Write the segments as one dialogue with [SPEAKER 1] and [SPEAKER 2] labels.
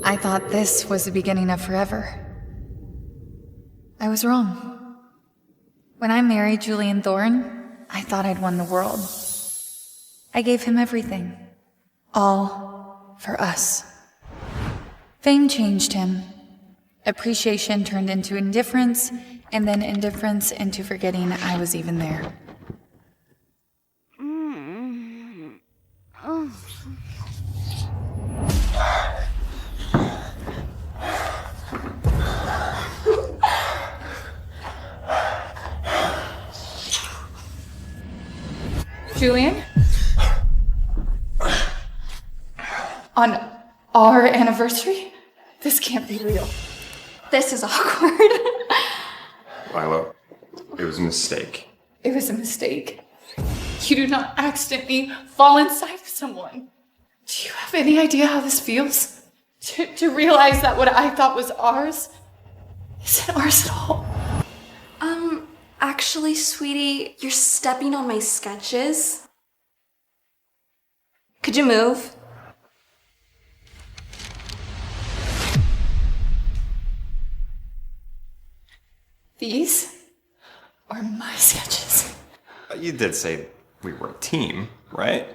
[SPEAKER 1] I thought this was the beginning of forever. I was wrong. When I married Julian Thorne, I thought I'd won the world. I gave him everything. All for us. Fame changed him. Appreciation turned into indifference, and then indifference into forgetting I was even there. Julian? On our anniversary? This can't be real. This is awkward.
[SPEAKER 2] Lila, it was a mistake.
[SPEAKER 1] It was a mistake. You do not accidentally fall inside of someone. Do you have any idea how this feels? To realize that what I thought was ours isn't ours at all.
[SPEAKER 3] Actually, sweetie, you're stepping on my sketches. Could you move?
[SPEAKER 1] These are my sketches.
[SPEAKER 2] You did say we were a team, right?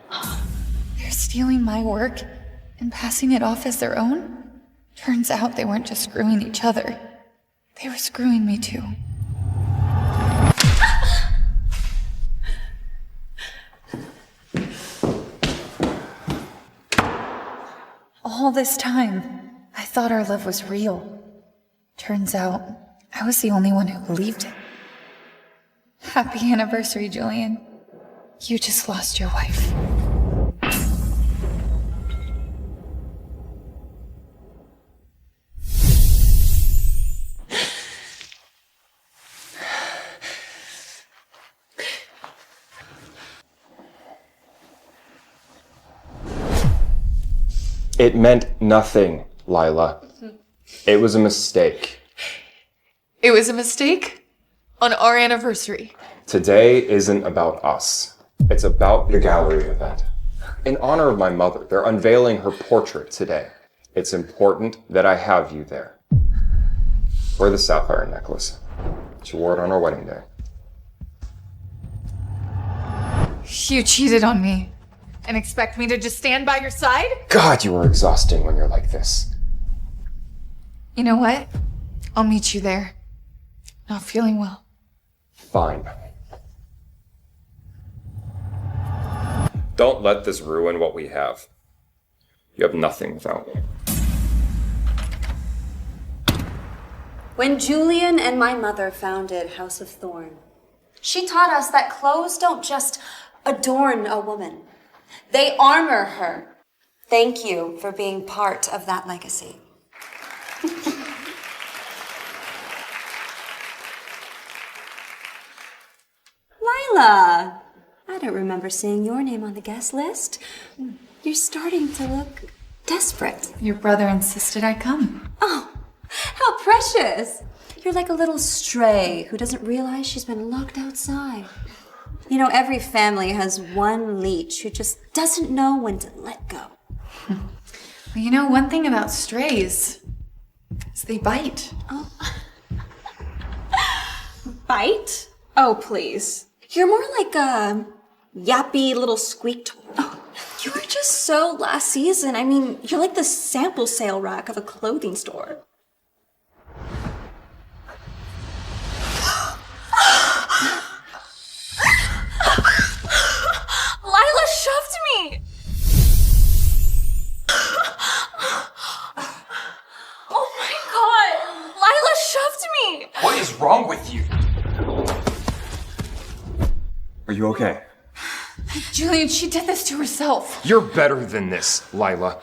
[SPEAKER 1] They're stealing my work and passing it off as their own? Turns out they weren't just screwing each other. They were screwing me too. All this time, I thought our love was real. Turns out, I was the only one who believed it. Happy anniversary, Julian. You just lost your wife.
[SPEAKER 2] It meant nothing, Lila. It was a mistake.
[SPEAKER 1] It was a mistake on our anniversary.
[SPEAKER 2] Today isn't about us. It's about the gallery event. In honor of my mother, they're unveiling her portrait today. It's important that I have you there. Wear the sapphire necklace. She wore it on our wedding day.
[SPEAKER 1] You cheated on me and expect me to just stand by your side?
[SPEAKER 2] God, you are exhausting when you're like this.
[SPEAKER 1] You know what? I'll meet you there. Not feeling well.
[SPEAKER 2] Fine. Don't let this ruin what we have. You have nothing without me.
[SPEAKER 3] When Julian and my mother founded House of Thorn, she taught us that clothes don't just adorn a woman. They armor her. Thank you for being part of that legacy. Lila, I don't remember seeing your name on the guest list. You're starting to look desperate.
[SPEAKER 1] Your brother insisted I come.
[SPEAKER 3] Oh, how precious. You're like a little stray who doesn't realize she's been locked outside. You know, every family has one leech who just doesn't know when to let go.
[SPEAKER 1] Well, you know, one thing about strays is they bite.
[SPEAKER 3] Oh. Bite? Oh, please. You're more like a yappy little squeak toy. Oh, you were just so last season. I mean, you're like the sample sale rack of a clothing store. Lila shoved me! Oh my god! Lila shoved me!
[SPEAKER 2] What is wrong with you? Are you okay?
[SPEAKER 1] Julian, she did this to herself.
[SPEAKER 2] You're better than this, Lila.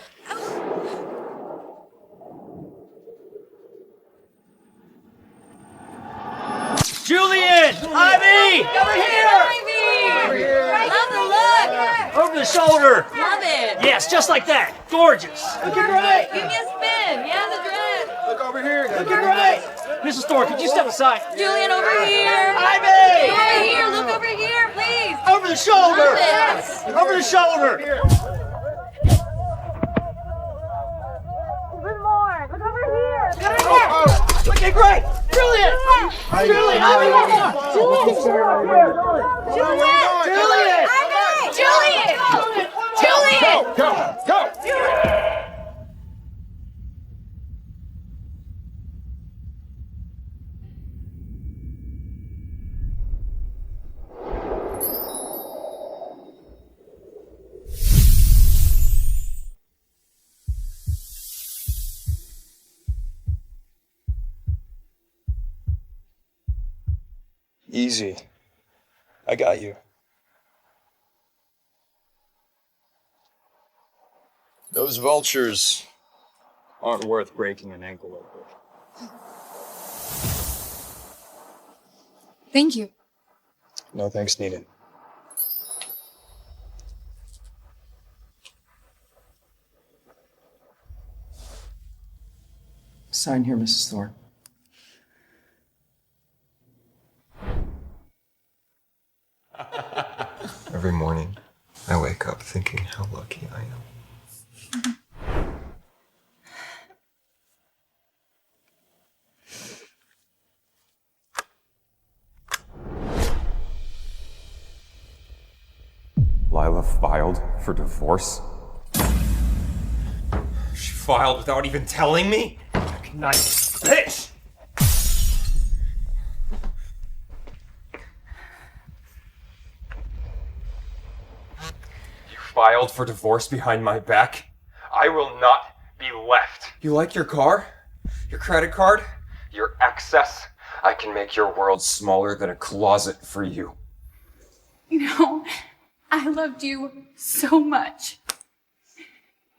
[SPEAKER 4] Julian! Ivy!
[SPEAKER 5] Over here!
[SPEAKER 3] Love the look!
[SPEAKER 4] Over the shoulder!
[SPEAKER 5] Love it!
[SPEAKER 4] Yes, just like that. Gorgeous.
[SPEAKER 5] Looking great! Give me a spin! Yeah, the dress!
[SPEAKER 4] Look over here. Looking great. Mrs. Thorne, could you step aside?
[SPEAKER 5] Julian, over here!
[SPEAKER 4] Ivy!
[SPEAKER 5] Over here! Look over here, please!
[SPEAKER 4] Over the shoulder!
[SPEAKER 5] Yes.
[SPEAKER 4] Over the shoulder!
[SPEAKER 5] Good morning! Julian!
[SPEAKER 2] Go!
[SPEAKER 6] Easy. I got you. Those vultures aren't worth breaking an ankle over.
[SPEAKER 1] Thank you.
[SPEAKER 6] No thanks needed.
[SPEAKER 7] Sign here, Mrs. Thorne.
[SPEAKER 2] Every morning, I wake up thinking how lucky I am. Lila filed for divorce? She filed without even telling me? Nice bitch! You filed for divorce behind my back? I will not be left. You like your car? Your credit card? Your excess? I can make your world smaller than a closet for you.
[SPEAKER 1] You know, I loved you so much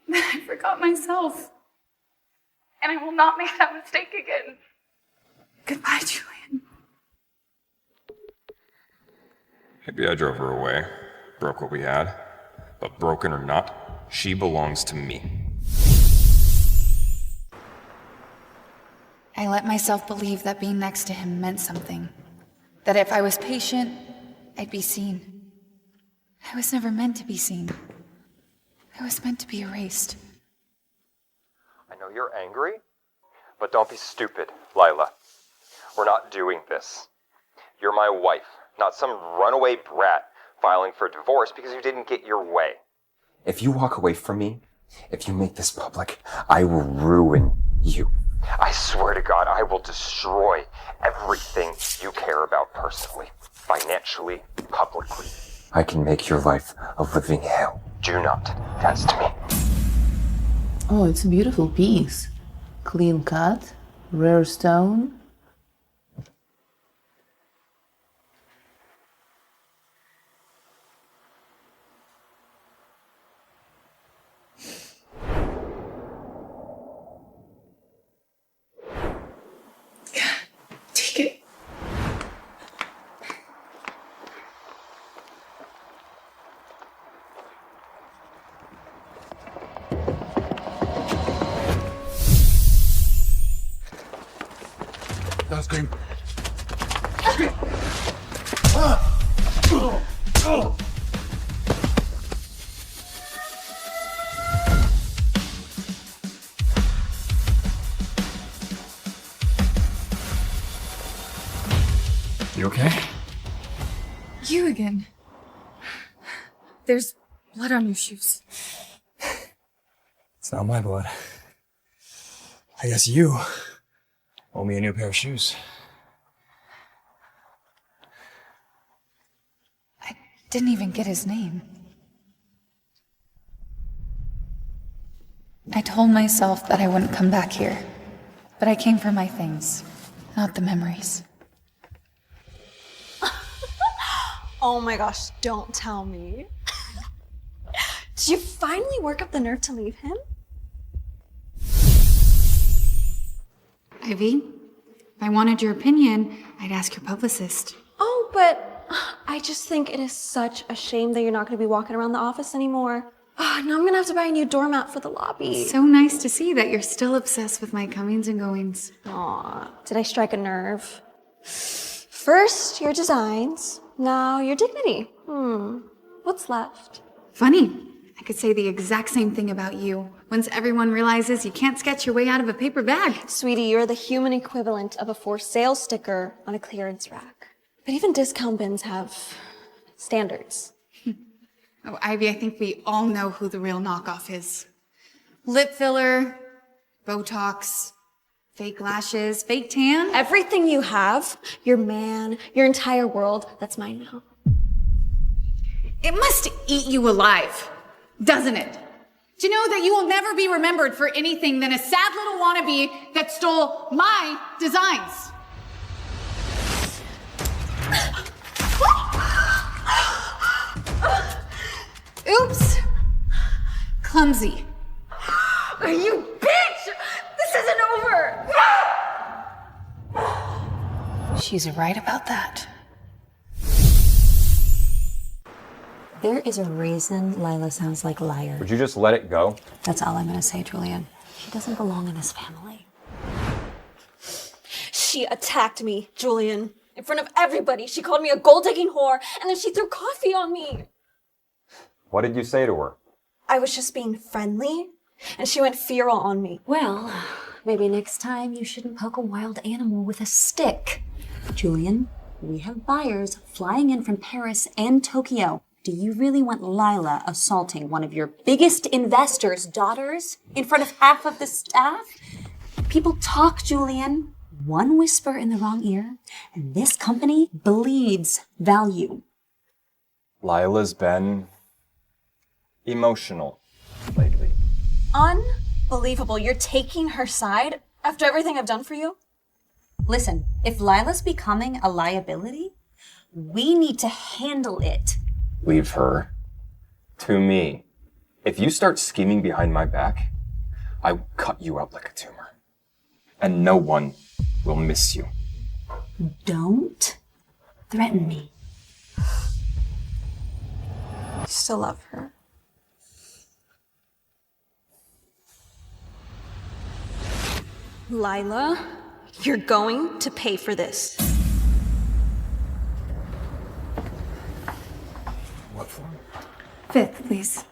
[SPEAKER 1] that I forgot myself. And I will not make that mistake again. Goodbye, Julian.
[SPEAKER 2] Maybe I drove her away, broke what we had. But broken or not, she belongs to me.
[SPEAKER 1] I let myself believe that being next to him meant something. That if I was patient, I'd be seen. I was never meant to be seen. I was meant to be erased.
[SPEAKER 2] I know you're angry, but don't be stupid, Lila. We're not doing this. You're my wife, not some runaway brat filing for divorce because you didn't get your way. If you walk away from me, if you make this public, I will ruin you. I swear to God, I will destroy everything you care about personally, financially, publicly. I can make your life a living hell. Do not test me.
[SPEAKER 8] Oh, it's a beautiful piece. Clean cut, rare stone.
[SPEAKER 1] Take it.
[SPEAKER 6] Don't scream. You okay?
[SPEAKER 1] You again. There's blood on your shoes.
[SPEAKER 6] It's not my blood. I guess you owe me a new pair of shoes.
[SPEAKER 1] I didn't even get his name. I told myself that I wouldn't come back here, but I came for my things, not the memories.
[SPEAKER 3] Oh my gosh, don't tell me. Did you finally work up the nerve to leave him?
[SPEAKER 1] Ivy, if I wanted your opinion, I'd ask your publicist.
[SPEAKER 3] Oh, but I just think it is such a shame that you're not going to be walking around the office anymore. Oh, now I'm going to have to buy a new doormat for the lobby.
[SPEAKER 1] So nice to see that you're still obsessed with my comings and goings.
[SPEAKER 3] Aw, did I strike a nerve? First, your designs. Now, your dignity. What's left?
[SPEAKER 1] Funny. I could say the exact same thing about you. Once everyone realizes you can't sketch your way out of a paper bag.
[SPEAKER 3] Sweetie, you're the human equivalent of a for sale sticker on a clearance rack. But even discount bins have standards.
[SPEAKER 9] Oh, Ivy, I think we all know who the real knockoff is. Lip filler, Botox, fake lashes, fake tan.
[SPEAKER 3] Everything you have, your man, your entire world, that's mine now.
[SPEAKER 9] It must eat you alive, doesn't it? To know that you will never be remembered for anything than a sad little wannabe that stole my designs. Oops. Clumsy.
[SPEAKER 3] You bitch! This isn't over!
[SPEAKER 1] She's right about that.
[SPEAKER 3] There is a reason Lila sounds like liar.
[SPEAKER 2] Would you just let it go?
[SPEAKER 3] That's all I'm gonna say, Julian. She doesn't belong in this family. She attacked me, Julian. In front of everybody. She called me a gold-digging whore, and then she threw coffee on me.
[SPEAKER 2] What did you say to her?
[SPEAKER 3] I was just being friendly, and she went feral on me. Well, maybe next time you shouldn't poke a wild animal with a stick. Julian, we have buyers flying in from Paris and Tokyo. Do you really want Lila assaulting one of your biggest investors' daughters in front of half of the staff? People talk, Julian. One whisper in the wrong ear, and this company bleeds value.
[SPEAKER 2] Lila's been emotional lately.
[SPEAKER 3] Unbelievable. You're taking her side after everything I've done for you? Listen, if Lila's becoming a liability, we need to handle it.
[SPEAKER 2] Leave her to me. If you start scheming behind my back, I will cut you out like a tumor. And no one will miss you.
[SPEAKER 3] Don't threaten me. I still love her. Lila, you're going to pay for this.
[SPEAKER 2] What for?
[SPEAKER 1] 5th, please.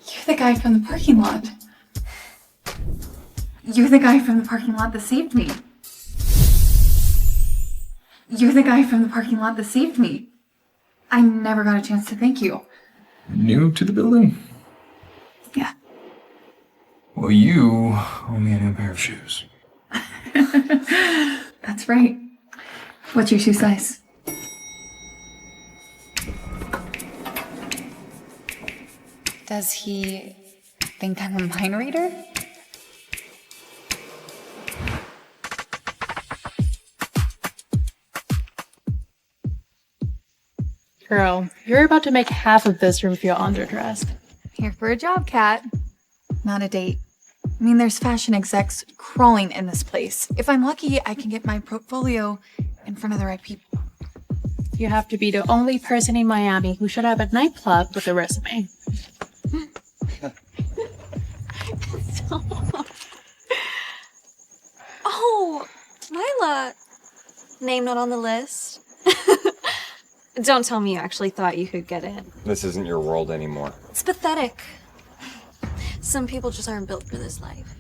[SPEAKER 9] You're the guy from the parking lot. You're the guy from the parking lot that saved me. You're the guy from the parking lot that saved me. I never got a chance to thank you.
[SPEAKER 10] New to the building?
[SPEAKER 9] Yeah.
[SPEAKER 10] Well, you owe me a new pair of shoes.
[SPEAKER 9] That's right. What's your shoe size?
[SPEAKER 1] Does he think I'm a mind reader?
[SPEAKER 11] Girl, you're about to make half of this room feel underdressed.
[SPEAKER 1] Here for a job, Kat. Not a date. I mean, there's fashion execs crawling in this place. If I'm lucky, I can get my portfolio in front of the right people.
[SPEAKER 11] You have to be the only person in Miami who should have a nightclub with a resume.
[SPEAKER 3] Oh, Lila. Name not on the list. Don't tell me you actually thought you could get in.
[SPEAKER 2] This isn't your world anymore.
[SPEAKER 3] It's pathetic. Some people just aren't built for this life.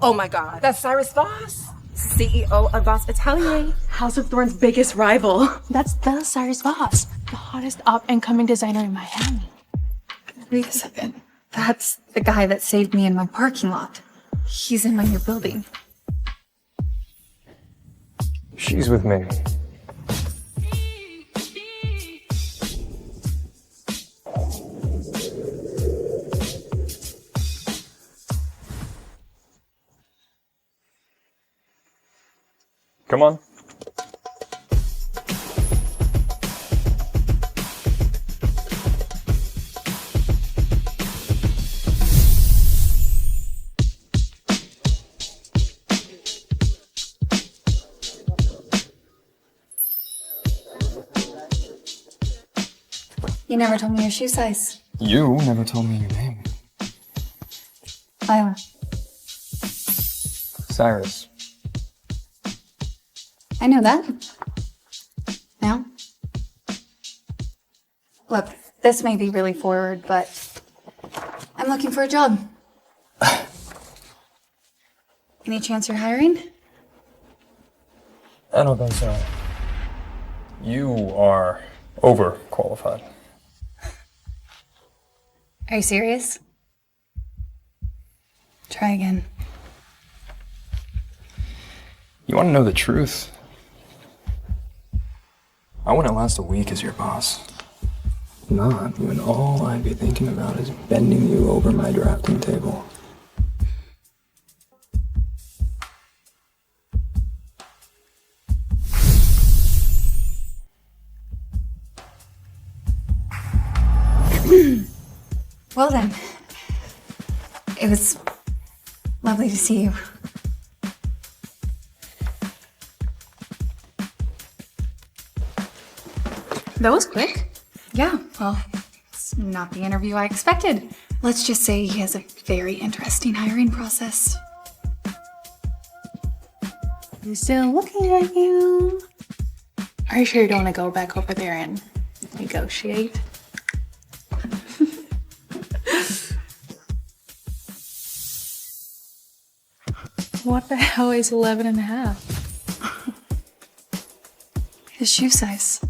[SPEAKER 12] Oh my god, that's Cyrus Voss, CEO of Voss Atelier, House of Thorn's biggest rival.
[SPEAKER 11] That's the Cyrus Voss, the hottest up-and-coming designer in Miami.
[SPEAKER 1] Wait a second. That's the guy that saved me in my parking lot. He's in my new building.
[SPEAKER 10] She's with me.
[SPEAKER 2] Come on.
[SPEAKER 1] You never told me your shoe size.
[SPEAKER 10] You never told me your name.
[SPEAKER 1] Lila.
[SPEAKER 10] Cyrus.
[SPEAKER 1] I know that. Now? Look, this may be really forward, but I'm looking for a job. Any chance you're hiring?
[SPEAKER 10] I don't think so. You are overqualified.
[SPEAKER 1] Are you serious? Try again.
[SPEAKER 10] You want to know the truth? I wouldn't last a week as your boss. Not when all I'd be thinking about is bending you over my drafting table.
[SPEAKER 1] Well then, it was lovely to see you.
[SPEAKER 9] That was quick.
[SPEAKER 1] Yeah, well, it's not the interview I expected. Let's just say he has a very interesting hiring process.
[SPEAKER 11] I'm still looking at you. Are you sure you don't want to go back over there and negotiate? What the hell is 11 and a half?
[SPEAKER 1] His shoe size.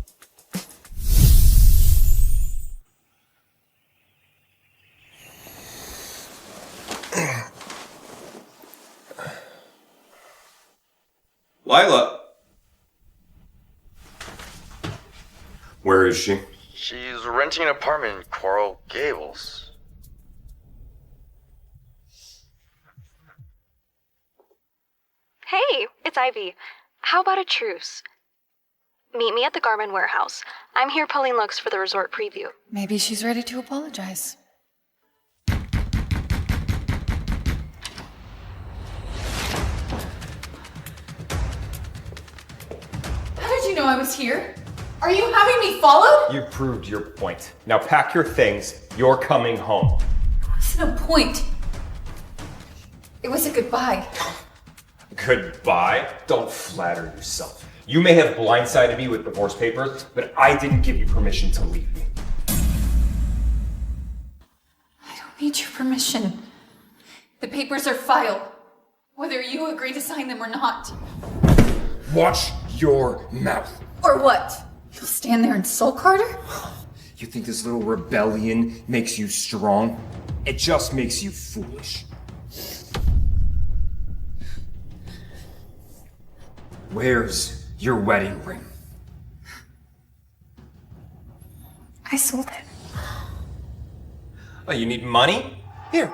[SPEAKER 2] Lila! Where is she?
[SPEAKER 6] She's renting an apartment in Coral Gables.
[SPEAKER 13] Hey, it's Ivy. How about a truce? Meet me at the Garment Warehouse. I'm here pulling looks for the resort preview.
[SPEAKER 1] Maybe she's ready to apologize.
[SPEAKER 9] How did you know I was here? Are you having me followed?
[SPEAKER 2] You proved your point. Now pack your things. You're coming home.
[SPEAKER 1] What's the point? It was a goodbye.
[SPEAKER 2] Goodbye? Don't flatter yourself. You may have blindsided me with divorce papers, but I didn't give you permission to leave me.
[SPEAKER 1] I don't need your permission. The papers are filed, whether you agree to sign them or not.
[SPEAKER 2] Watch your mouth.
[SPEAKER 1] Or what? You'll stand there and sulk harder?
[SPEAKER 2] You think this little rebellion makes you strong? It just makes you foolish. Where's your wedding ring?
[SPEAKER 1] I sold it.
[SPEAKER 2] Oh, you need money? Here.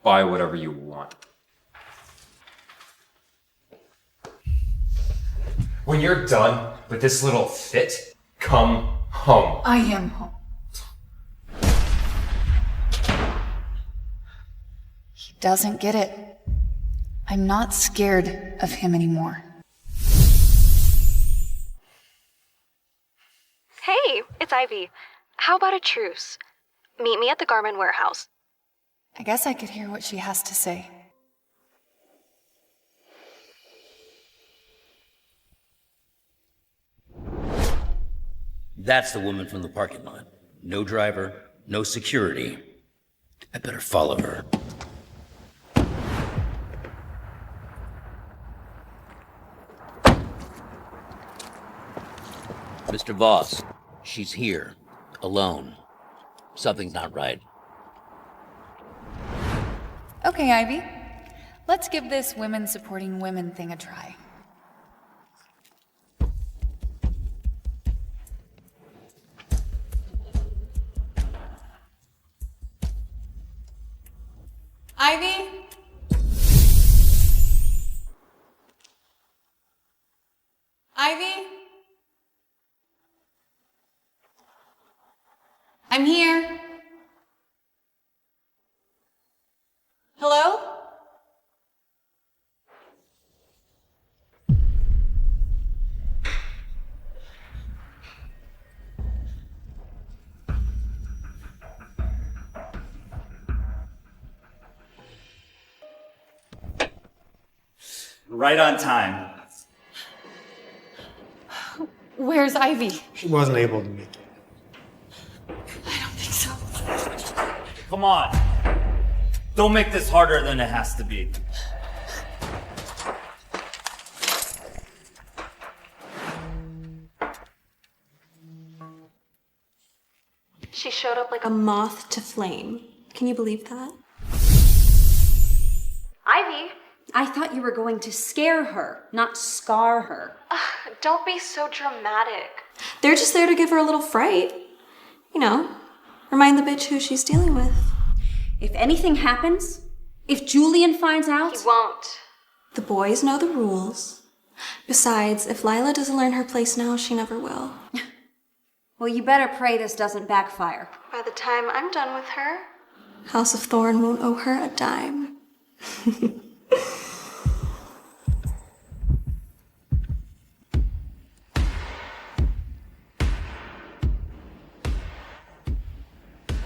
[SPEAKER 2] Buy whatever you want. When you're done with this little fit, come home.
[SPEAKER 1] I am home. He doesn't get it. I'm not scared of him anymore.
[SPEAKER 13] Hey, it's Ivy. How about a truce? Meet me at the Garment Warehouse.
[SPEAKER 1] I guess I could hear what she has to say.
[SPEAKER 14] That's the woman from the parking lot. No driver, no security. I better follow her. Mr. Voss, she's here, alone. Something's not right.
[SPEAKER 1] Okay, Ivy. Let's give this women supporting women thing a try. Ivy? Ivy? I'm here. Hello?
[SPEAKER 4] Right on time.
[SPEAKER 1] Where's Ivy?
[SPEAKER 15] She wasn't able to make it.
[SPEAKER 1] I don't think so.
[SPEAKER 4] Come on. Don't make this harder than it has to be.
[SPEAKER 3] She showed up like a moth to flame. Can you believe that? Ivy, I thought you were going to scare her, not scar her.
[SPEAKER 13] Don't be so dramatic.
[SPEAKER 3] They're just there to give her a little fright. You know, remind the bitch who she's dealing with. If anything happens, if Julian finds out...
[SPEAKER 13] He won't.
[SPEAKER 3] The boys know the rules. Besides, if Lila doesn't learn her place now, she never will. Well, you better pray this doesn't backfire.
[SPEAKER 13] By the time I'm done with her...
[SPEAKER 3] House of Thorn won't owe her a dime.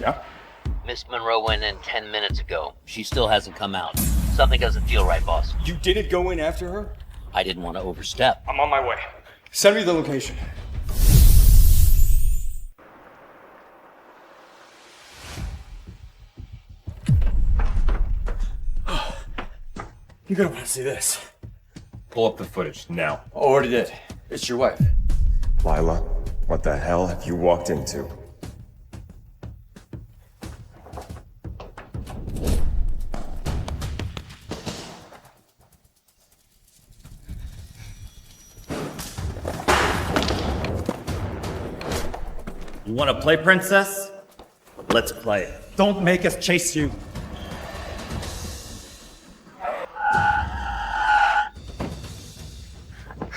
[SPEAKER 2] Yeah?
[SPEAKER 14] Miss Monroe went in 10 minutes ago. She still hasn't come out. Something doesn't feel right, boss.
[SPEAKER 6] You didn't go in after her?
[SPEAKER 14] I didn't want to overstep.
[SPEAKER 6] I'm on my way. Send me the location. You're gonna want to see this.
[SPEAKER 2] Pull up the footage now.
[SPEAKER 6] Already did. It's your wife.
[SPEAKER 2] Lila, what the hell have you walked into?
[SPEAKER 4] You want to play, princess? Let's play.
[SPEAKER 15] Don't make us chase you.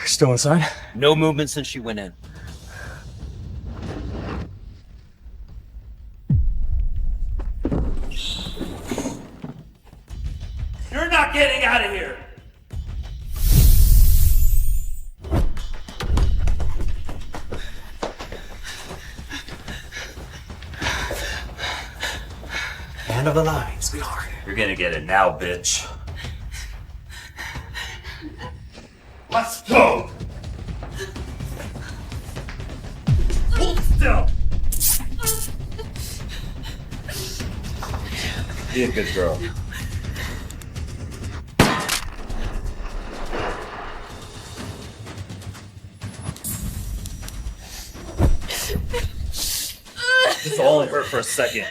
[SPEAKER 6] Still inside?
[SPEAKER 14] No movement since she went in.
[SPEAKER 4] You're not getting out of here!
[SPEAKER 15] End of the line, sweetheart.
[SPEAKER 4] You're gonna get it now, bitch. Let's go! Hold still!
[SPEAKER 2] Be a good girl.
[SPEAKER 4] This all hurt for a second.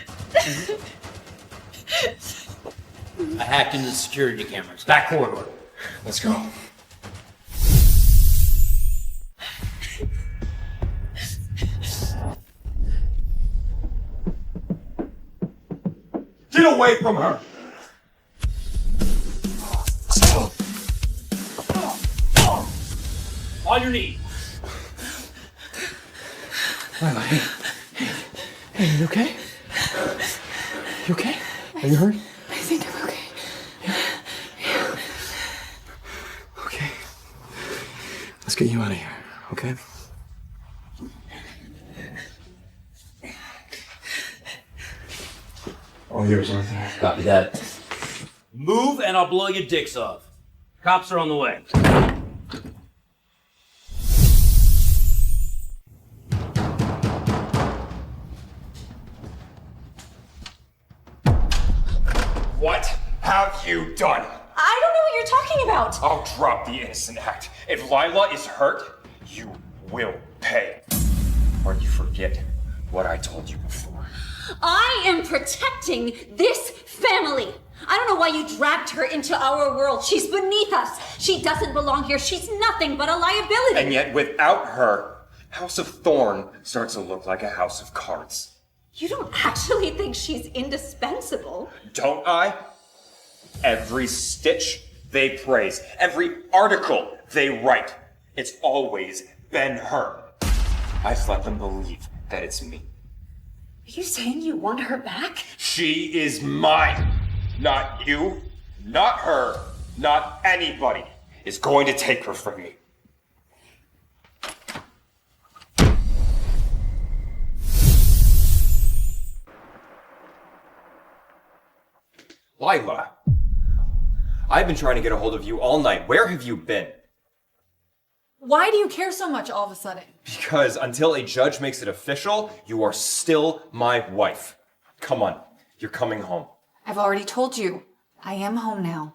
[SPEAKER 14] I hacked into the security cameras. Back corridor.
[SPEAKER 6] Let's go.
[SPEAKER 2] Get away from her!
[SPEAKER 4] On your knee.
[SPEAKER 7] Lila, hey, you okay? You okay? Are you hurt?
[SPEAKER 11] I think I'm okay.
[SPEAKER 7] Okay. Let's get you out of here, okay? All yours, Arthur.
[SPEAKER 14] Copy that.
[SPEAKER 4] Move and I'll blow your dicks off. Cops are on the way.
[SPEAKER 2] What have you done?
[SPEAKER 3] I don't know what you're talking about.
[SPEAKER 2] I'll drop the innocent act. If Lila is hurt, you will pay. Or you forget what I told you before.
[SPEAKER 3] I am protecting this family. I don't know why you dragged her into our world. She's beneath us. She doesn't belong here. She's nothing but a liability.
[SPEAKER 2] And yet, without her, House of Thorn starts to look like a house of cards.
[SPEAKER 3] You don't actually think she's indispensable?
[SPEAKER 2] Don't I? Every stitch they praise, every article they write, it's always been her. I've let them believe that it's me.
[SPEAKER 3] Are you saying you want her back?
[SPEAKER 2] She is mine. Not you, not her, not anybody is going to take her from me. Lila, I've been trying to get a hold of you all night. Where have you been?
[SPEAKER 9] Why do you care so much all of a sudden?
[SPEAKER 2] Because until a judge makes it official, you are still my wife. Come on, You're coming home.
[SPEAKER 1] I've already told you. I am home now.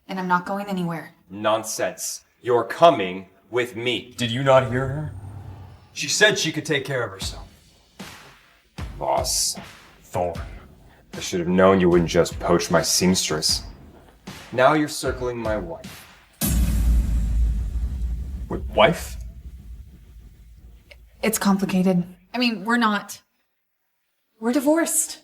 [SPEAKER 1] And I'm not going anywhere.
[SPEAKER 2] Nonsense. You're coming with me.
[SPEAKER 10] Did you not hear her? She said she could take care of herself.
[SPEAKER 2] Boss.
[SPEAKER 10] Thorn.
[SPEAKER 2] I should have known you wouldn't just poach my seamstress. Now you're circling my wife.
[SPEAKER 10] Wait, wife?
[SPEAKER 1] It's complicated. I mean, we're not. We're divorced.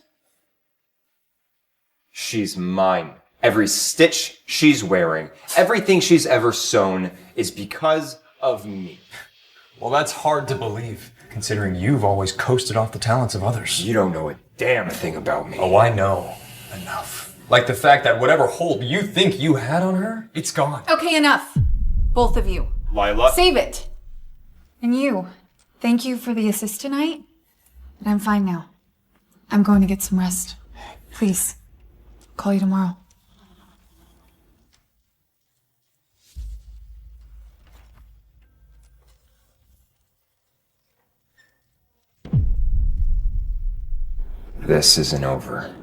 [SPEAKER 2] She's mine. Every stitch she's wearing, everything she's ever sewn is because of me.
[SPEAKER 10] Well, that's hard to believe, considering you've always coasted off the talents of others.
[SPEAKER 2] You don't know a damn thing about me.
[SPEAKER 10] Oh, I know. Enough. Like the fact that whatever hold you think you had on her, it's gone.
[SPEAKER 1] Okay, enough. Both of you.
[SPEAKER 2] Lila.
[SPEAKER 1] Save it. And you. Thank you for the assist tonight. But I'm fine now. I'm going to get some rest. Please. Call you tomorrow.
[SPEAKER 2] This isn't over.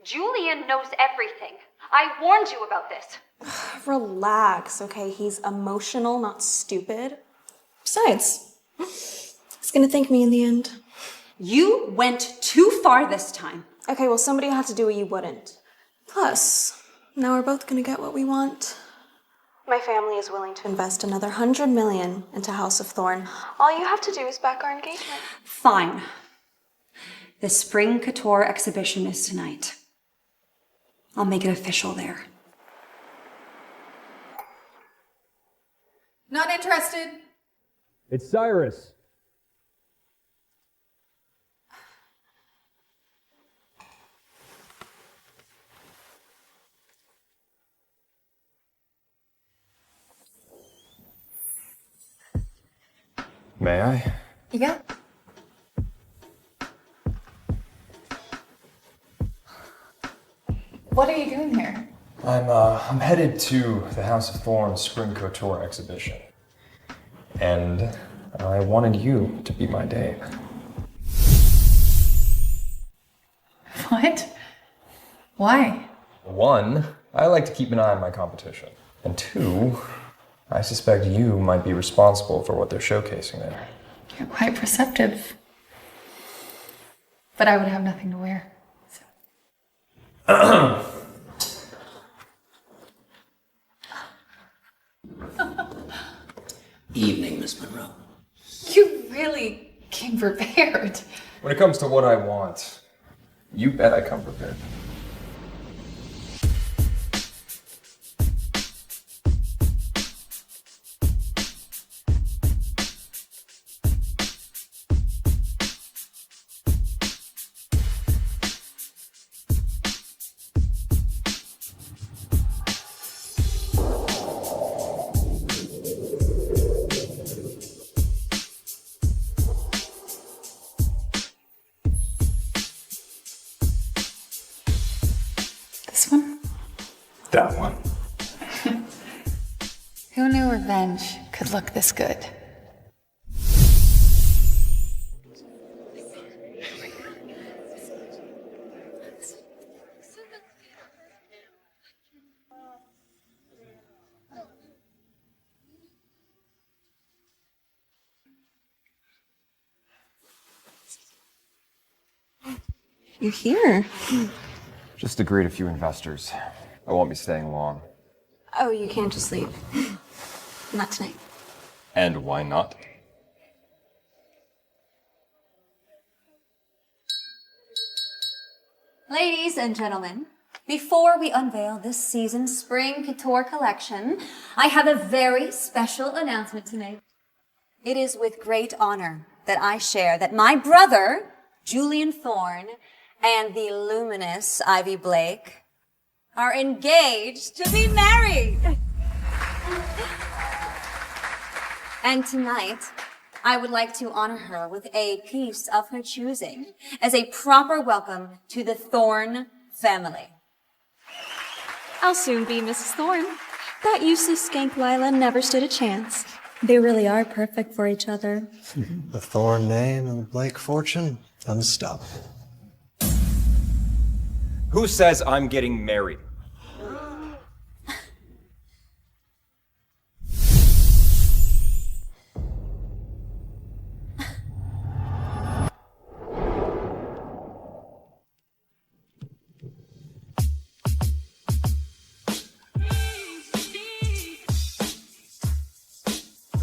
[SPEAKER 3] Julian knows everything. I warned you about this.
[SPEAKER 16] Relax, okay? He's emotional, not stupid. Besides, he's gonna thank me in the end.
[SPEAKER 3] You went too far this time.
[SPEAKER 16] Okay, well, somebody had to do what you wouldn't. Plus, now we're both gonna get what we want. My family is willing to invest another $100 million into House of Thorn. All you have to do is back our engagement.
[SPEAKER 3] Fine. The Spring Couture exhibition is tonight. I'll make it official there.
[SPEAKER 1] Not interested.
[SPEAKER 7] It's Cyrus.
[SPEAKER 10] May I?
[SPEAKER 1] Yeah. What are you doing here?
[SPEAKER 10] I'm headed to the House of Thorns Spring Couture exhibition. And I wanted you to be my date.
[SPEAKER 1] What? Why?
[SPEAKER 10] One, I like to keep an eye on my competition. And two, I suspect you might be responsible for what they're showcasing there.
[SPEAKER 1] You're quite perceptive. But I would have nothing to wear.
[SPEAKER 14] Evening, Miss Monroe.
[SPEAKER 1] You really came prepared.
[SPEAKER 10] When it comes to what I want, you bet I come prepared.
[SPEAKER 1] This one?
[SPEAKER 10] That one.
[SPEAKER 1] Who knew revenge could look this good?
[SPEAKER 16] You're here.
[SPEAKER 2] Just to greet a few investors. I won't be staying long.
[SPEAKER 16] Oh, you can't just leave. Not tonight.
[SPEAKER 2] And why not?
[SPEAKER 3] Ladies and gentlemen, before we unveil this season's Spring Couture collection, I have a very special announcement to make. It is with great honor that I share that my brother, Julian Thorn, and the luminous Ivy Blake are engaged to be married. And tonight, I would like to honor her with a piece of her choosing as a proper welcome to the Thorn family.
[SPEAKER 16] I'll soon be Mrs. Thorn. That useless skank Lila never stood a chance. They really are perfect for each other.
[SPEAKER 15] The Thorn name and the Blake fortune, unstoppable.
[SPEAKER 2] Who says I'm getting married?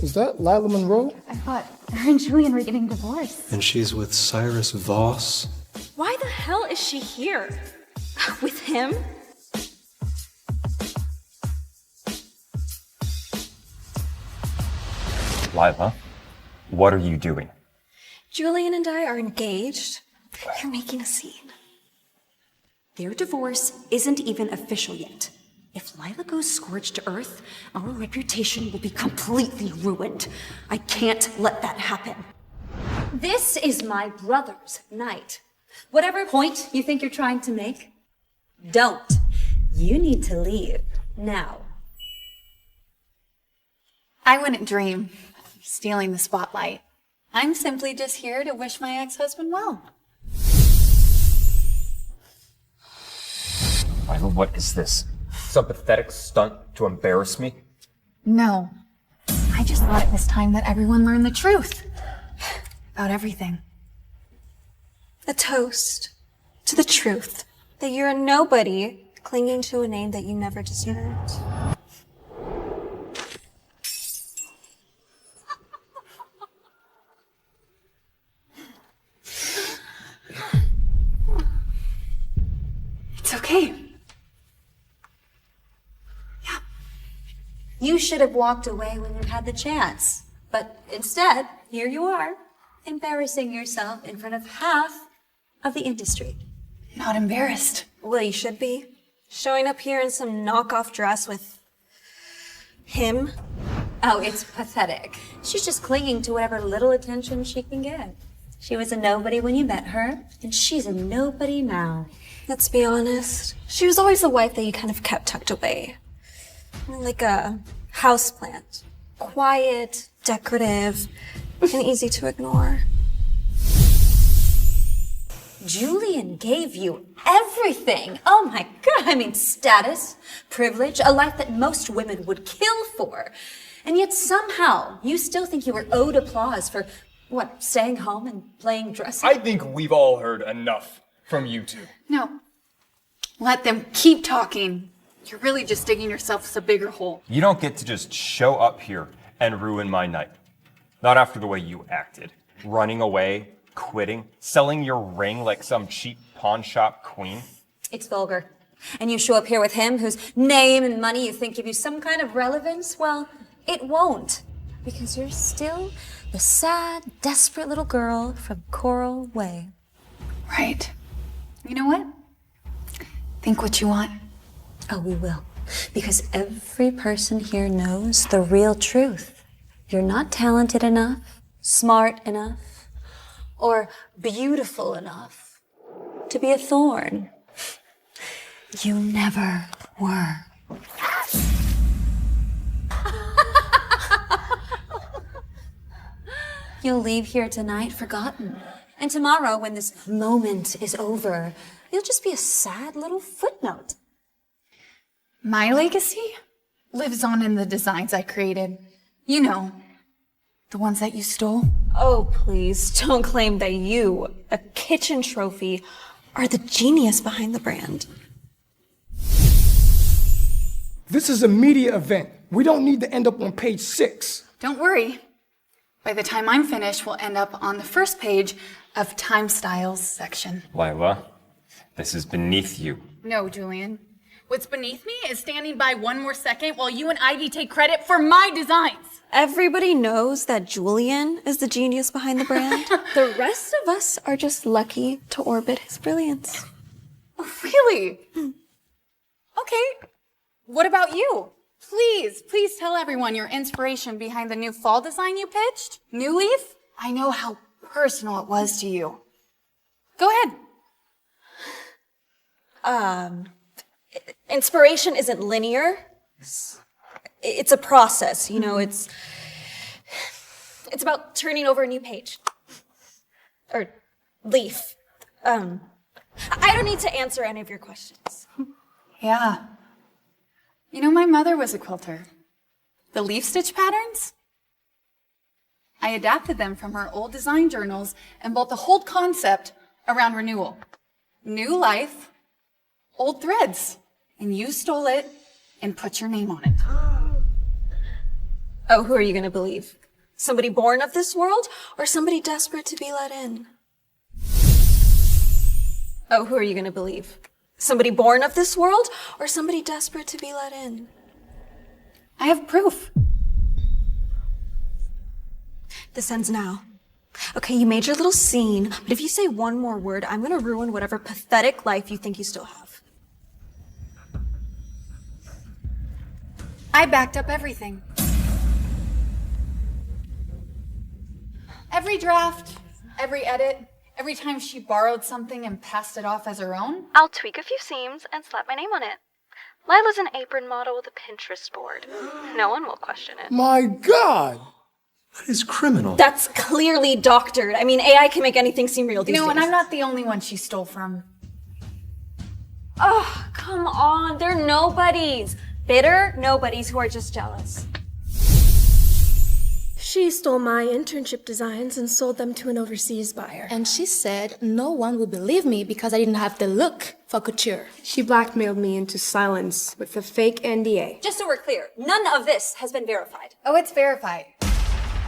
[SPEAKER 7] Is that Lila Monroe?
[SPEAKER 17] I thought her and Julian were getting divorced.
[SPEAKER 15] And she's with Cyrus Voss.
[SPEAKER 3] Why the hell is she here? With him?
[SPEAKER 2] Lila, what are you doing?
[SPEAKER 16] Julian and I are engaged. You're making a scene.
[SPEAKER 3] Their divorce isn't even official yet. If Lila goes scorched to earth, our reputation will be completely ruined. I can't let that happen. This is my brother's night. Whatever point you think you're trying to make, don't. You need to leave now.
[SPEAKER 9] I wouldn't dream of stealing the spotlight. I'm simply just here to wish my ex-husband well.
[SPEAKER 2] Lila, what is this? Some pathetic stunt to embarrass me?
[SPEAKER 1] No. I just thought it was time that everyone learned the truth. About everything.
[SPEAKER 16] A toast to the truth that you're a nobody clinging to a name that you never deserved.
[SPEAKER 3] It's okay. Yeah. You should have walked away when you had the chance. But instead, here you are, embarrassing yourself in front of half of the industry.
[SPEAKER 1] Not embarrassed.
[SPEAKER 16] Well, you should be. Showing up here in some knockoff dress with him.
[SPEAKER 3] Oh, it's pathetic. She's just clinging to whatever little attention she can get. She was a nobody when you met her, and she's a nobody now.
[SPEAKER 16] Let's be honest. She was always the wife that you kind of kept tucked away. Like a houseplant. Quiet, decorative, and easy to ignore.
[SPEAKER 3] Julian gave you everything. Oh my God, I mean status, privilege, a life that most women would kill for. And yet somehow you still think you were owed applause for, what, staying home and playing dress up?
[SPEAKER 10] I think we've all heard enough from you two.
[SPEAKER 9] No. Let them keep talking. You're really just digging yourself a bigger hole.
[SPEAKER 2] You don't get to just show up here and ruin my night. Not after the way you acted. Running away, quitting, selling your ring like some cheap pawn shop queen.
[SPEAKER 3] It's vulgar. And you show up here with him whose name and money you think give you some kind of relevance? Well, it won't. Because you're still the sad, desperate little girl from Coral Way.
[SPEAKER 1] Right. You know what? Think what you want.
[SPEAKER 3] Oh, we will. Because every person here knows the real truth. You're not talented enough, smart enough, or beautiful enough to be a thorn. You never were. You'll leave here tonight forgotten. And tomorrow, when this moment is over, you'll just be a sad little footnote.
[SPEAKER 1] My legacy lives on in the designs I created. You know, the ones that you stole.
[SPEAKER 16] Oh, please, don't claim that you, a kitchen trophy, are the genius behind the brand.
[SPEAKER 7] This is a media event. We don't need to end up on page 6.
[SPEAKER 1] Don't worry. By the time I'm finished, we'll end up on the first page of Time Styles section.
[SPEAKER 2] Lila, this is beneath you.
[SPEAKER 9] No, Julian. What's beneath me is standing by one more second while you and Ivy take credit for my designs.
[SPEAKER 16] Everybody knows that Julian is the genius behind the brand. The rest of us are just lucky to orbit his brilliance.
[SPEAKER 9] Oh, really? Okay. What about you? Please tell everyone your inspiration behind the new fall design you pitched. New Leaf? I know how personal it was to you. Go ahead.
[SPEAKER 16] Inspiration isn't linear. It's a process, you know, It's about turning over a new page. Or leaf. I don't need to answer any of your questions.
[SPEAKER 9] Yeah. You know, my mother was a quilter. The leaf stitch patterns? I adapted them from her old design journals and built the whole concept around renewal. New life, old threads. And you stole it and put your name on it.
[SPEAKER 16] Oh, who are you gonna believe? Somebody born of this world or somebody desperate to be let in? Oh, who are you gonna believe? Somebody born of this world or somebody desperate to be let in?
[SPEAKER 9] I have proof.
[SPEAKER 16] This ends now. Okay, you made your little scene, but if you say one more word, I'm gonna ruin whatever pathetic life you think you still have.
[SPEAKER 9] I backed up everything. Every draft, every edit, every time she borrowed something and passed it off as her own.
[SPEAKER 13] I'll tweak a few seams and slap my name on it. Lila's an apron model with a Pinterest board. No one will question it.
[SPEAKER 7] My God! That is criminal.
[SPEAKER 16] That's clearly doctored. I mean, AI can make anything seem real these days.
[SPEAKER 9] And I'm not the only one she stole from.
[SPEAKER 16] Oh, come on. They're nobodies. Bitter nobodies who are just jealous.
[SPEAKER 18] She stole my internship designs and sold them to an overseas buyer.
[SPEAKER 17] And she said no one would believe me because I didn't have the look for couture.
[SPEAKER 18] She blackmailed me into silence with a fake NDA.
[SPEAKER 16] Just so we're clear, none of this has been verified.
[SPEAKER 9] Oh, it's verified.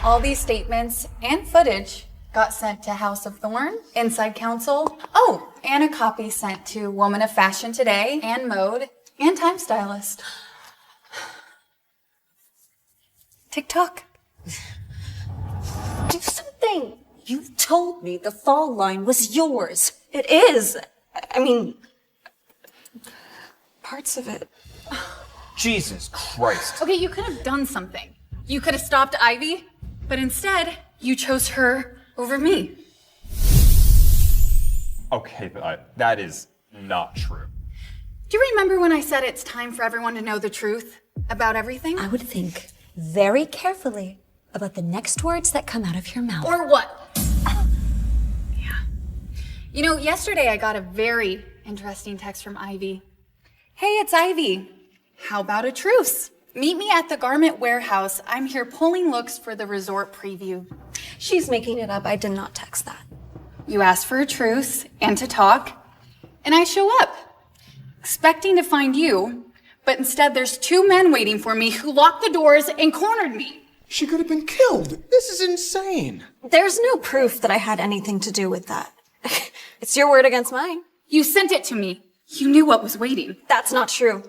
[SPEAKER 9] All these statements and footage got sent to House of Thorn, Inside Counsel. Oh, and a copy sent to Woman of Fashion Today, and Mode, and Time Stylist. TikTok.
[SPEAKER 16] Do something. You told me the fall line was yours. It is. I mean, parts of it.
[SPEAKER 10] Jesus Christ.
[SPEAKER 9] Okay, you could have done something. You could have stopped Ivy, but instead, you chose her over me.
[SPEAKER 10] Okay, that is not true.
[SPEAKER 9] Do you remember when I said it's time for everyone to know the truth about everything?
[SPEAKER 3] I would think very carefully about the next words that come out of your mouth.
[SPEAKER 9] Or what? Yeah. You know, yesterday I got a very interesting text from Ivy. Hey, it's Ivy. How about a truce? Meet me at the garment warehouse. I'm here pulling looks for the resort preview.
[SPEAKER 16] She's making it up. I did not text that.
[SPEAKER 9] You asked for a truce and to talk, and I show up, expecting to find you, but instead there's two men waiting for me who locked the doors and cornered me.
[SPEAKER 7] She could have been killed. This is insane.
[SPEAKER 16] There's no proof that I had anything to do with that. It's your word against mine.
[SPEAKER 9] You sent it to me. You knew what was waiting.
[SPEAKER 16] That's not true.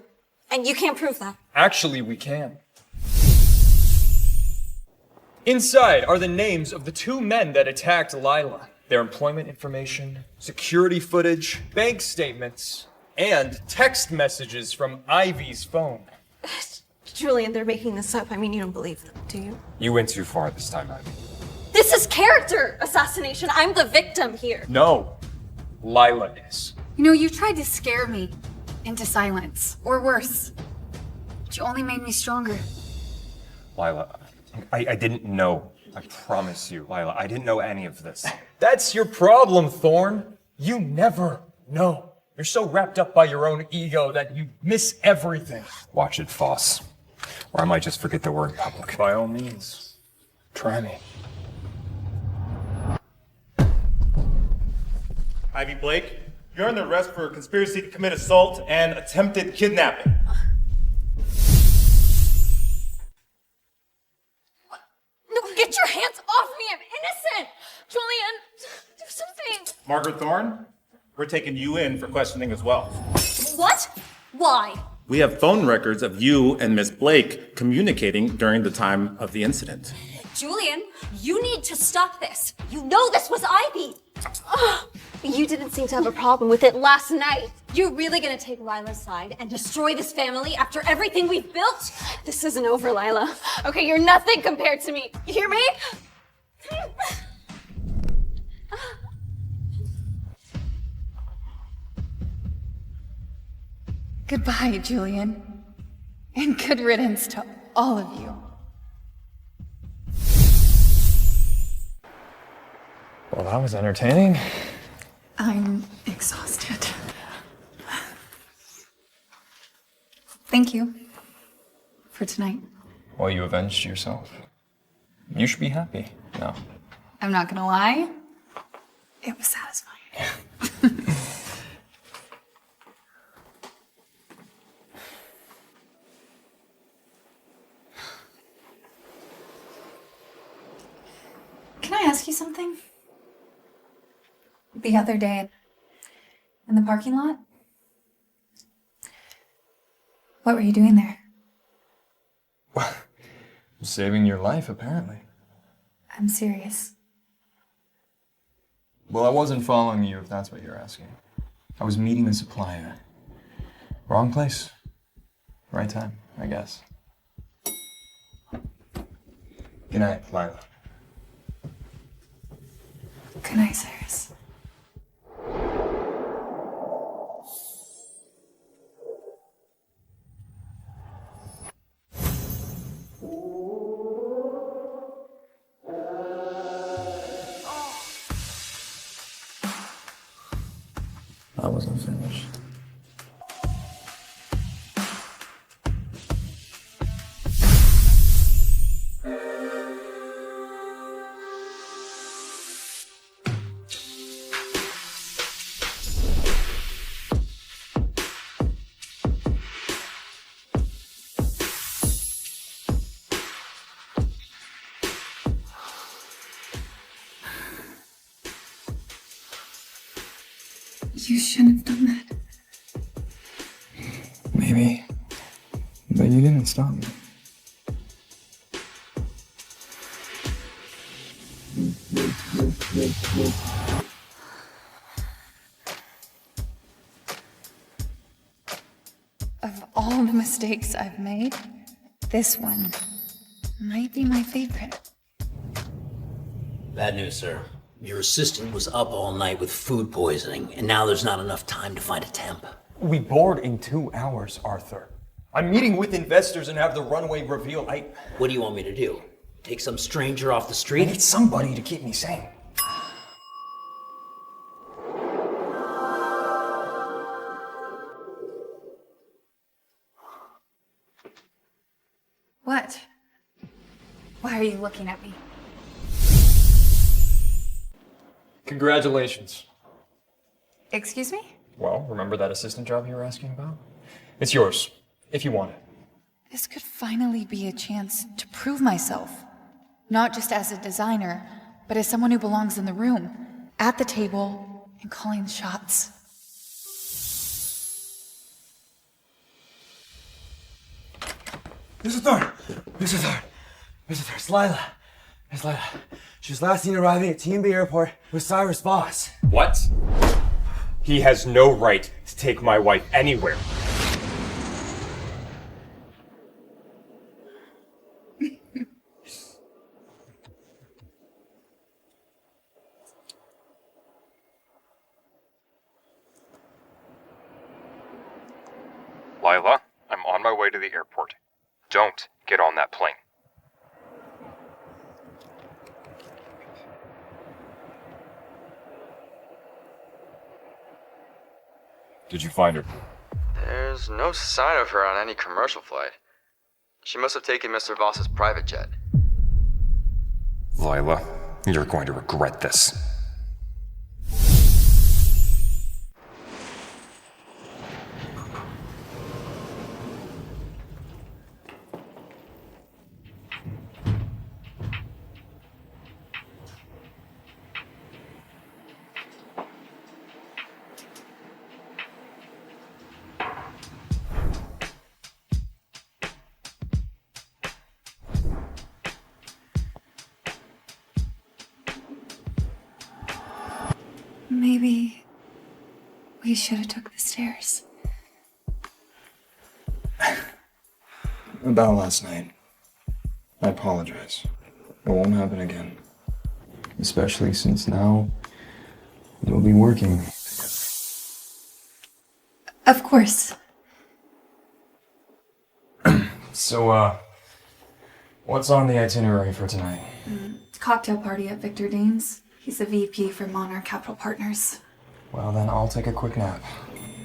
[SPEAKER 16] And you can't prove that.
[SPEAKER 10] Actually, we can. Inside are the names of the two men that attacked Lila. Their employment information, security footage, bank statements, and text messages from Ivy's phone.
[SPEAKER 16] Julian, they're making this up. I mean, you don't believe them, do you?
[SPEAKER 10] You went too far this time, Ivy.
[SPEAKER 16] This is character assassination. I'm the victim here.
[SPEAKER 10] No, Lila is.
[SPEAKER 9] You know, you tried to scare me into silence, or worse. But you only made me stronger.
[SPEAKER 10] Lila, I didn't know. I promise you, Lila, I didn't know any of this. That's your problem, Thorn. You never know. You're so wrapped up by your own ego that you miss everything. Watch it, Foss. Or I might just forget that we're in public. By all means, try me.
[SPEAKER 19] Ivy Blake, you're under arrest for conspiracy to commit assault and attempted kidnapping.
[SPEAKER 16] No, get your hands off me. I'm innocent. Julian, do something.
[SPEAKER 19] Margaret Thorne, we're taking you in for questioning as well.
[SPEAKER 16] What? Why?
[SPEAKER 19] We have phone records of you and Miss Blake communicating during the time of the incident.
[SPEAKER 16] Julian, you need to stop this. You know this was Ivy. Ugh. You didn't seem to have a problem with it last night. You're really gonna take Lila's side and destroy this family after everything we've built? This isn't over, Lila. Okay, you're nothing compared to me. You hear me?
[SPEAKER 9] Goodbye, Julian. And good riddance to all of you.
[SPEAKER 7] Well, that was entertaining.
[SPEAKER 1] I'm exhausted. Thank you for tonight.
[SPEAKER 7] Well, you avenged yourself. You should be happy now.
[SPEAKER 1] I'm not gonna lie, it was satisfying. Can I ask you something? The other day, in the parking lot, what were you doing there?
[SPEAKER 7] Saving your life, apparently.
[SPEAKER 1] I'm serious.
[SPEAKER 7] Well, I wasn't following you, if that's what you're asking. I was meeting a supplier. Wrong place. Right time, I guess. Good night, Lila.
[SPEAKER 1] Good night, Cyrus.
[SPEAKER 7] I wasn't finished.
[SPEAKER 1] You shouldn't have done that.
[SPEAKER 7] Maybe. But you didn't stop me.
[SPEAKER 1] Of all the mistakes I've made, this one might be my favorite.
[SPEAKER 14] Bad news, sir. Your assistant was up all night with food poisoning, and now there's not enough time to find a temp.
[SPEAKER 10] We board in 2 hours, Arthur. I'm meeting with investors and have the runway reveal.
[SPEAKER 14] What do you want me to do? Take some stranger off the
[SPEAKER 10] I
[SPEAKER 14] street?
[SPEAKER 10] need somebody to keep me sane.
[SPEAKER 1] What? Why are you looking at me?
[SPEAKER 10] Congratulations.
[SPEAKER 1] Excuse me?
[SPEAKER 10] Well, remember that assistant job you were asking about? It's yours, if you want it.
[SPEAKER 1] This could finally be a chance to prove myself. Not just as a designer, but as someone who belongs in the room, at the table, and calling the shots.
[SPEAKER 20] Mr. Thorne! Mr. Thorne! Mr. Thorne, it's Lila. It's Lila. She was last seen arriving at TMB Airport with Cyrus Voss.
[SPEAKER 10] What? He has no right to take my wife anywhere.
[SPEAKER 2] Lila, I'm on my way to the airport. Don't get on that plane.
[SPEAKER 10] Did you find her?
[SPEAKER 21] There's no sign of her on any commercial flight. She must have taken Mr. Voss's private jet.
[SPEAKER 2] Lila, you're going to regret this.
[SPEAKER 1] Maybe we should have took the stairs.
[SPEAKER 7] About last night. I apologize. It won't happen again. Especially since now you'll be working.
[SPEAKER 1] Of course.
[SPEAKER 7] So, what's on the itinerary for tonight?
[SPEAKER 1] Cocktail party at Victor Dean's. He's a VP for Monarch Capital Partners.
[SPEAKER 7] Well, then I'll take a quick nap.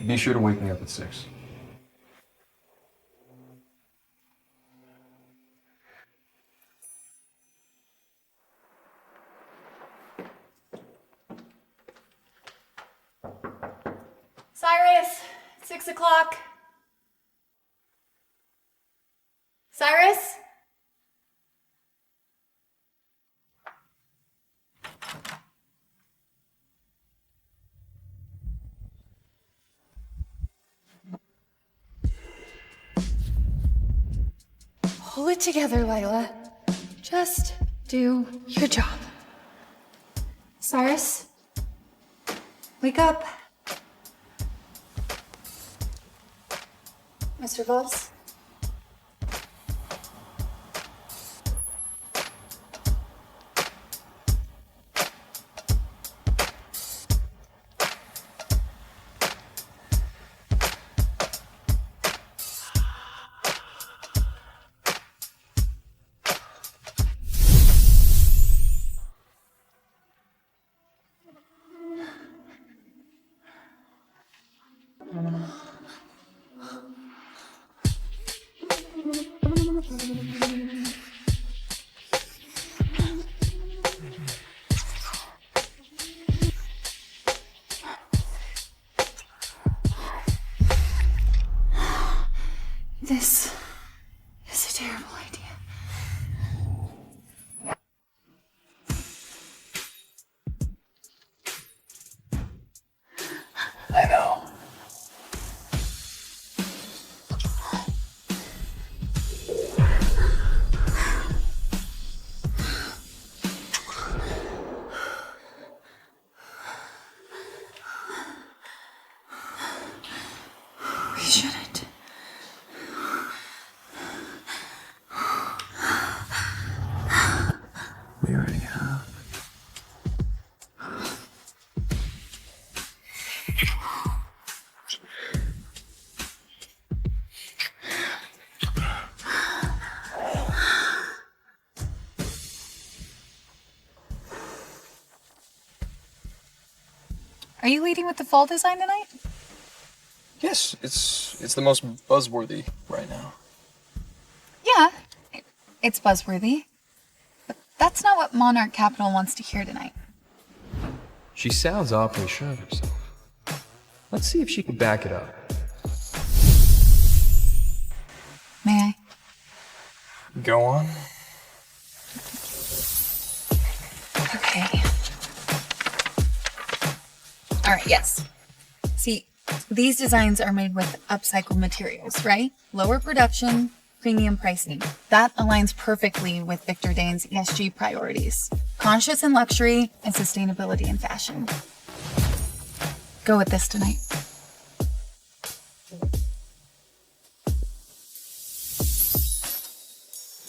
[SPEAKER 7] Be sure to wake me up at 6.
[SPEAKER 9] Cyrus, 6 o'clock. Cyrus?
[SPEAKER 1] Pull it together, Lila. Just do your job. Cyrus? Wake up. Mr. Voss? This is a terrible idea.
[SPEAKER 7] I know.
[SPEAKER 1] We shouldn't.
[SPEAKER 7] We already have.
[SPEAKER 1] Are you leading with the fall design tonight?
[SPEAKER 6] Yes, it's the most buzzworthy right now.
[SPEAKER 1] Yeah, it's buzzworthy. But that's not what Monarch Capital wants to hear tonight.
[SPEAKER 7] She sounds awfully sure of herself. Let's see if she can back it up.
[SPEAKER 1] May I?
[SPEAKER 6] Go on.
[SPEAKER 1] Okay. Alright, yes. See, these designs are made with upcycled materials, right? Lower production, premium pricing. That aligns perfectly with Victor Dane's ESG priorities. Conscious in luxury and sustainability in fashion. Go with this tonight.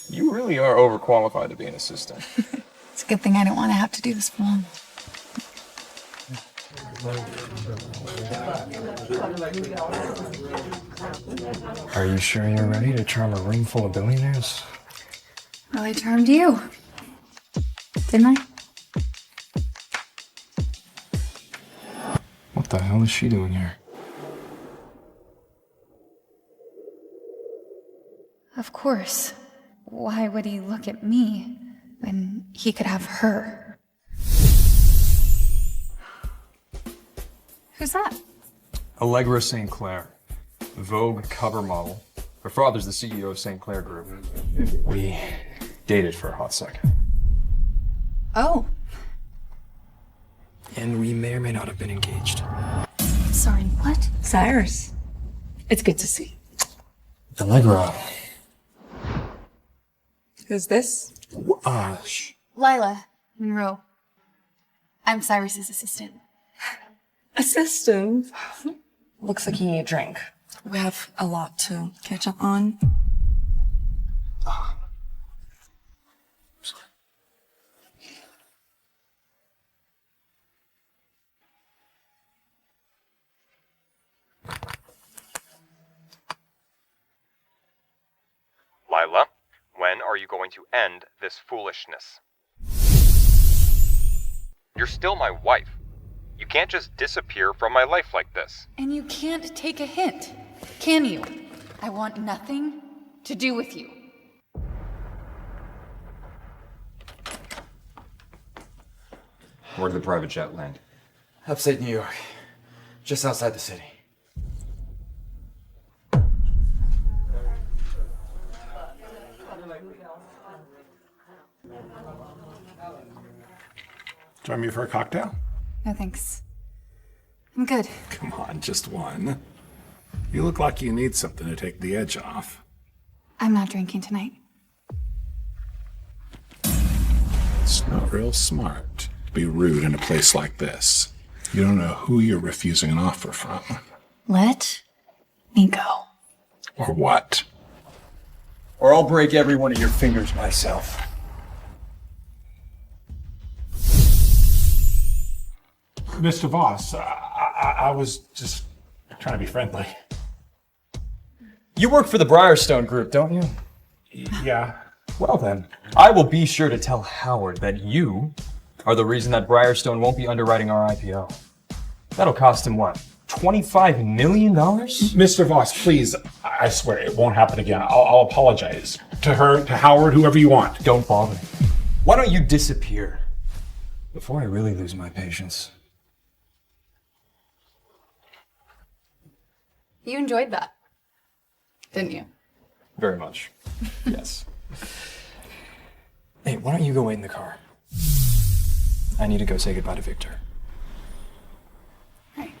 [SPEAKER 6] You really are overqualified to be an assistant.
[SPEAKER 1] It's a good thing I don't want to have to do this for long.
[SPEAKER 7] Are you sure you're ready to charm a room full of billionaires?
[SPEAKER 1] Well, I charmed you. Didn't I?
[SPEAKER 7] What the hell is she doing here?
[SPEAKER 1] Of course. Why would he look at me when he could have her? Who's that?
[SPEAKER 7] Allegra St. Clair, Vogue cover model. Her father's the CEO of St. Clair Group. We dated for a hot second.
[SPEAKER 1] Oh.
[SPEAKER 7] And we may or may not have been engaged.
[SPEAKER 1] Sorry, what?
[SPEAKER 12] Cyrus. It's good to see.
[SPEAKER 7] Allegra.
[SPEAKER 12] Who's this?
[SPEAKER 1] Lila, Monroe. I'm Cyrus's assistant.
[SPEAKER 12] Assistant. Looks like you need a drink. We have a lot to catch up on.
[SPEAKER 2] Lila, when are you going to end this foolishness? You're still my wife. You can't just disappear from my life like this.
[SPEAKER 1] And you can't take a hint, can you? I want nothing to do with you.
[SPEAKER 2] Where'd the private jet land?
[SPEAKER 20] Upstate New York. Just outside the city.
[SPEAKER 5] Join me for a cocktail?
[SPEAKER 1] No thanks. I'm good.
[SPEAKER 5] Come on, just one. You look like you need something to take the edge off.
[SPEAKER 1] I'm not drinking tonight.
[SPEAKER 5] It's not real smart to be rude in a place like this. You don't know who you're refusing an offer from.
[SPEAKER 1] Let me go.
[SPEAKER 5] Or what?
[SPEAKER 6] Or I'll break every one of your fingers myself.
[SPEAKER 5] Mr. Voss, I was just trying to be friendly.
[SPEAKER 6] You work for the Briarstone Group, don't you?
[SPEAKER 5] Yeah.
[SPEAKER 6] Well then, I will be sure to tell Howard that you are the reason that Briarstone won't be underwriting our IPO. That'll cost him what? $25 million?
[SPEAKER 5] Mr. Voss, please, I swear it won't happen again. I'll apologize. To her, to Howard, whoever you want.
[SPEAKER 6] Don't bother. Why don't you disappear before I really lose my patience?
[SPEAKER 9] You enjoyed that, didn't you?
[SPEAKER 6] Very much. Yes. Hey, why don't you go wait in the car? I need to go say goodbye to Victor.
[SPEAKER 9] Right.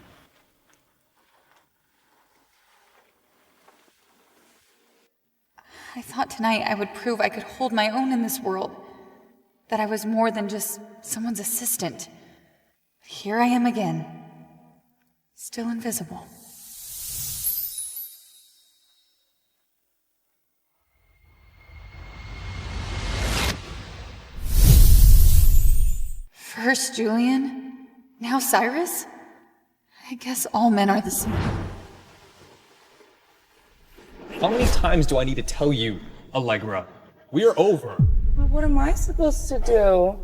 [SPEAKER 1] I thought tonight I would prove I could hold my own in this world. That I was more than just someone's assistant. But here I am again. Still invisible. First Julian, now Cyrus? I guess all men are the same.
[SPEAKER 6] How many times do I need to tell you, Allegra? We're over.
[SPEAKER 12] What am I supposed to do?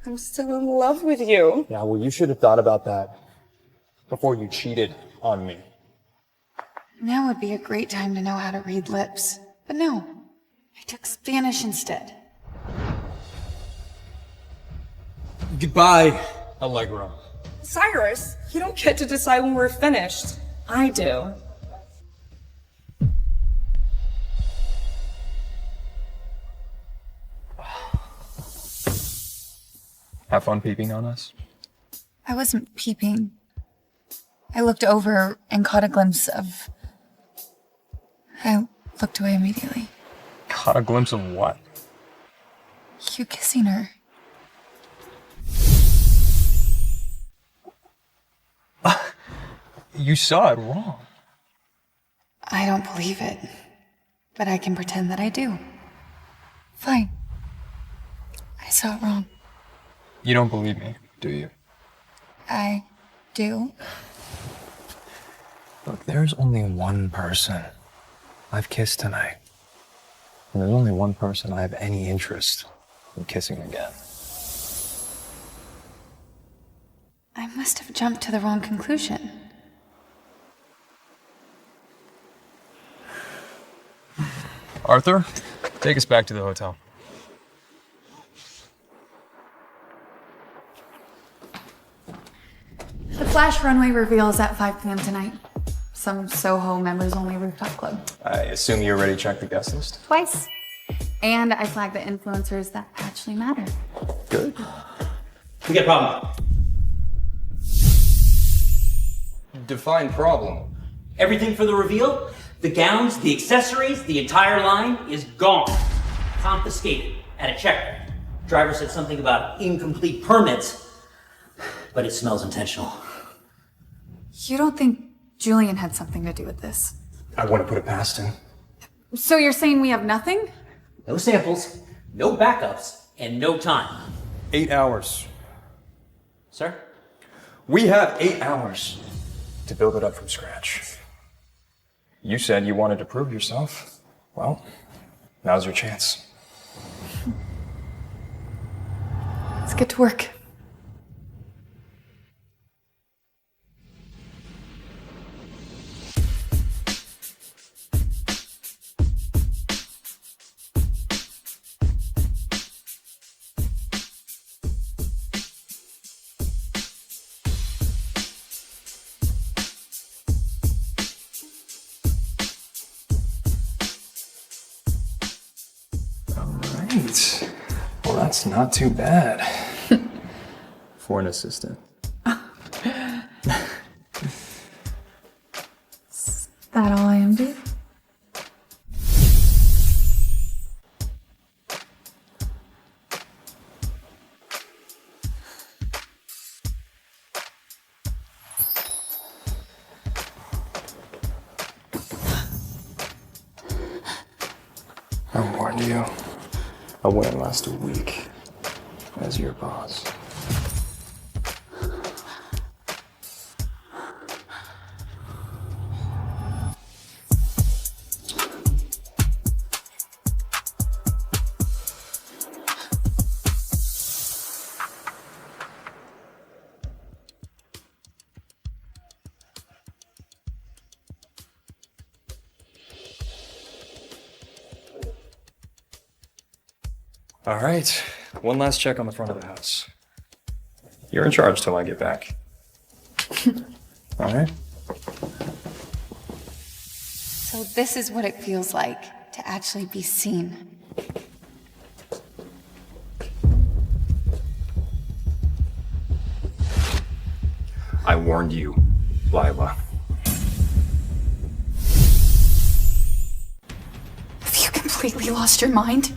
[SPEAKER 12] I'm still in love with you.
[SPEAKER 6] Yeah, well, you should have thought about that before you cheated on me.
[SPEAKER 1] Now would be a great time to know how to read lips. But no, I took Spanish instead.
[SPEAKER 6] Goodbye, Allegra.
[SPEAKER 12] Cyrus, you don't get to decide when we're finished. I do.
[SPEAKER 6] Have fun peeping on us?
[SPEAKER 1] I wasn't peeping. I looked over and caught a glimpse of... I looked away immediately.
[SPEAKER 6] Caught a glimpse of what?
[SPEAKER 1] You kissing her.
[SPEAKER 6] You saw it wrong.
[SPEAKER 1] I don't believe it, but I can pretend that I do. Fine. I saw it wrong.
[SPEAKER 6] You don't believe me, do you?
[SPEAKER 1] I do.
[SPEAKER 7] Look, there's only one person I've kissed tonight. And there's only one person I have any interest in kissing again.
[SPEAKER 1] I must have jumped to the wrong conclusion.
[SPEAKER 6] Arthur, take us back to the hotel.
[SPEAKER 1] The Flash runway reveal is at 5 p.m. tonight. Some Soho members-only rooftop club.
[SPEAKER 6] I assume you already checked the guest list?
[SPEAKER 1] Twice. And I flagged the influencers that actually matter.
[SPEAKER 6] Good.
[SPEAKER 4] We got a problem.
[SPEAKER 6] Define problem.
[SPEAKER 4] Everything for the reveal, the gowns, the accessories, the entire line is gone. Confiscated at a checker. Driver said something about incomplete permits, but it smells intentional.
[SPEAKER 1] You don't think Julian had something to do with this?
[SPEAKER 6] I wouldn't put it past him.
[SPEAKER 1] So you're saying we have nothing?
[SPEAKER 4] No samples, no backups, and no time.
[SPEAKER 6] 8 hours.
[SPEAKER 4] Sir?
[SPEAKER 6] We have 8 hours to build it up from scratch. You said you wanted to prove yourself. Well, now's your chance.
[SPEAKER 1] Let's get to work.
[SPEAKER 7] That's not too bad for an assistant.
[SPEAKER 1] Is that all I am, dude?
[SPEAKER 7] I warned you. I wouldn't last a week as your boss.
[SPEAKER 6] All right, one last check on the front of the house. You're in charge till I get back. All right?
[SPEAKER 1] So this is what it feels like to actually be seen.
[SPEAKER 2] I warned you, Lila.
[SPEAKER 1] Have you completely lost your mind?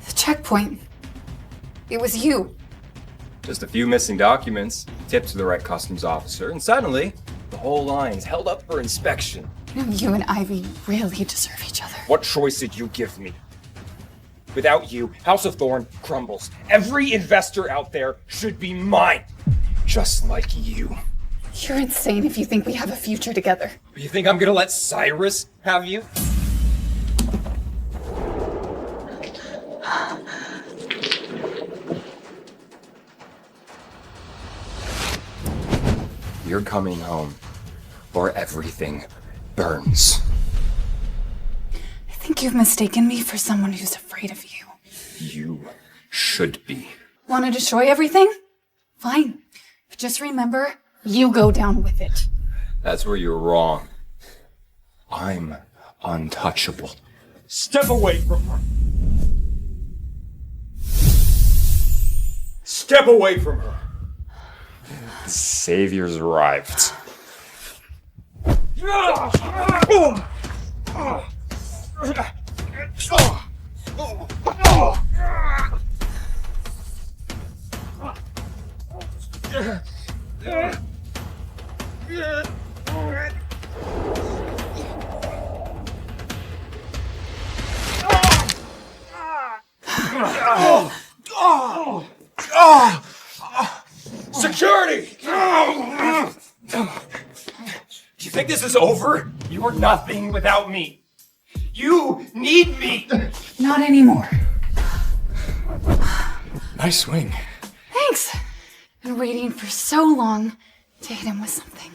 [SPEAKER 1] The checkpoint. It was you.
[SPEAKER 2] Just a few missing documents, tipped to the right customs officer, and suddenly, the whole line's held up for inspection.
[SPEAKER 1] You and Ivy really deserve each other.
[SPEAKER 10] What choice did you give me? Without you, House of Thorn crumbles. Every investor out there should be mine. Just like you.
[SPEAKER 1] You're insane if you think we have a future together.
[SPEAKER 10] You think I'm gonna let Cyrus have you?
[SPEAKER 2] You're coming home, or everything burns.
[SPEAKER 1] I think you've mistaken me for someone who's afraid of you.
[SPEAKER 2] You should be.
[SPEAKER 1] Want to destroy everything? Fine. But just remember, you go down with it.
[SPEAKER 2] That's where you're wrong. I'm untouchable.
[SPEAKER 10] Step away from her. Step away from her.
[SPEAKER 2] The Savior's arrived.
[SPEAKER 10] Security! Do you think this is over? You're nothing without me. You need me.
[SPEAKER 1] Not anymore.
[SPEAKER 7] Nice swing.
[SPEAKER 1] Thanks. Been waiting for so long to hit him with something.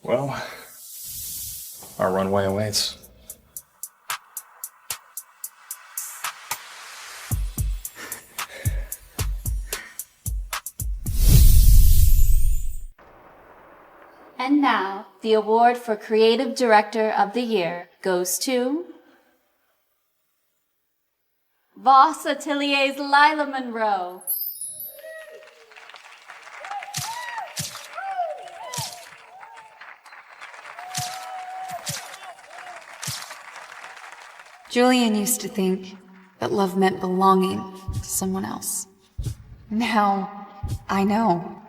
[SPEAKER 7] Well, our runway awaits.
[SPEAKER 3] And now, the award for Creative Director of the Year goes to Voss Atelier's Lila Monroe.
[SPEAKER 1] Julian used to think that love meant belonging to someone else. Now, I know.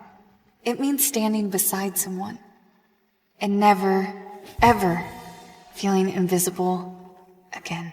[SPEAKER 1] It means standing beside someone and never, ever feeling invisible again.